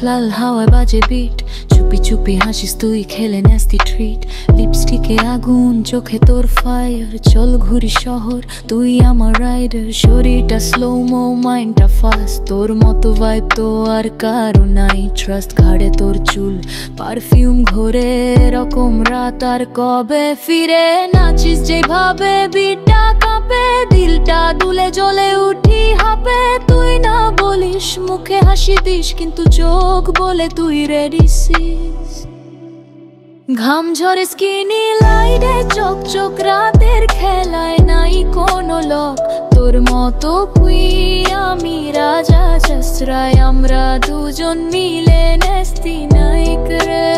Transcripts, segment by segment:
লাল হাওয়ায় বাজে বিট, চুপি চুপি হাসিস তুই খেলে ন্যাস্টি ট্রিট। লিপস্টিকে আগুন, চোখে তোর ফায়ার, চল ঘুরি শহর তুই আমার রাইডার। শরীরটা স্লোমো, মাইন্ডটা ফাস্ট, তোর মতো ভাইব তো আর কারো নাই। ট্রাস্ট ঘাড়ে তোর চুল, পারফিউম ঘোরে, এরকম রাত আর কবে ফিরে? নাচিস যেভাবে বিটটা কাঁপে, দিলটা দুলে জ্বলে উঠি হাঁপে। তুই না বলিস, মুখে হাসি দিস, কিন্তু চোখ বলে তুই রেডি সিস। ঘাম ঝরে স্কিনি লাইটে, চোখ চোখ রাতের খেলায় নাই কোনো লক। তোর মতো কুই আমি রাজা জসরায়, আমরা দুজন মিলে নেস্তি নাইক রে।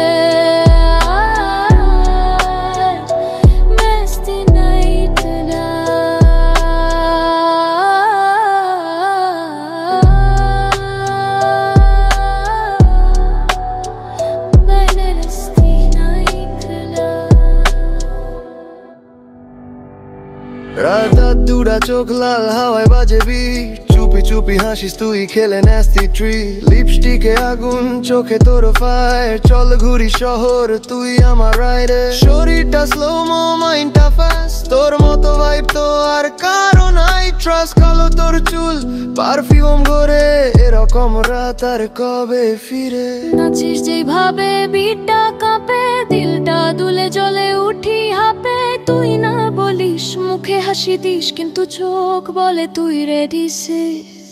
রাত দুরা, চোখ লাল হাওয়ায় বাজে বিট, চুপি চুপি হাসিস তুই খেলে ন্যাস্টি ট্রি। লিপস্টিকে আগুন, চোখে তোর ফায়ার, চল ঘুরি শহর তুই আমার রাইডার। শরীরটা স্লোমো, মাইন্ডটা ফাস্ট, তোর মতো ভাইব তো আর কারো নাই। ট্রাস্ট কালো তোর চুল, পারফিউম ঘোরে, এরকম রাত আর কবে ফিরে? নাচিস যেভাবে বিটটা কাঁপে, দিলটা দুলে জ্বলে উঠি হাঁপে। তুই না বলিস, মুখে হাসি দিস, কিন্তু চোখ বলে তুই রেডি সিস।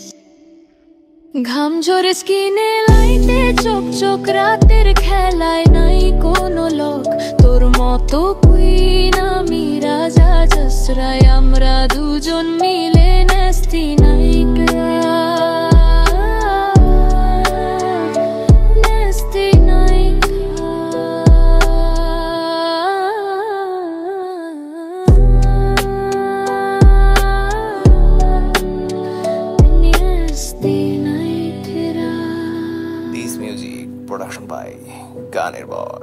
ঘাম ঝরে স্কিনে লাইটে, চোখ চোখ রাতের খেলায় নাই কোনো লক। তোর মতো কুইন আমি রাজা জসরায়, আমরা দুজন মিলে নেস্তি নাইক রে। This music production by Ganer Bot.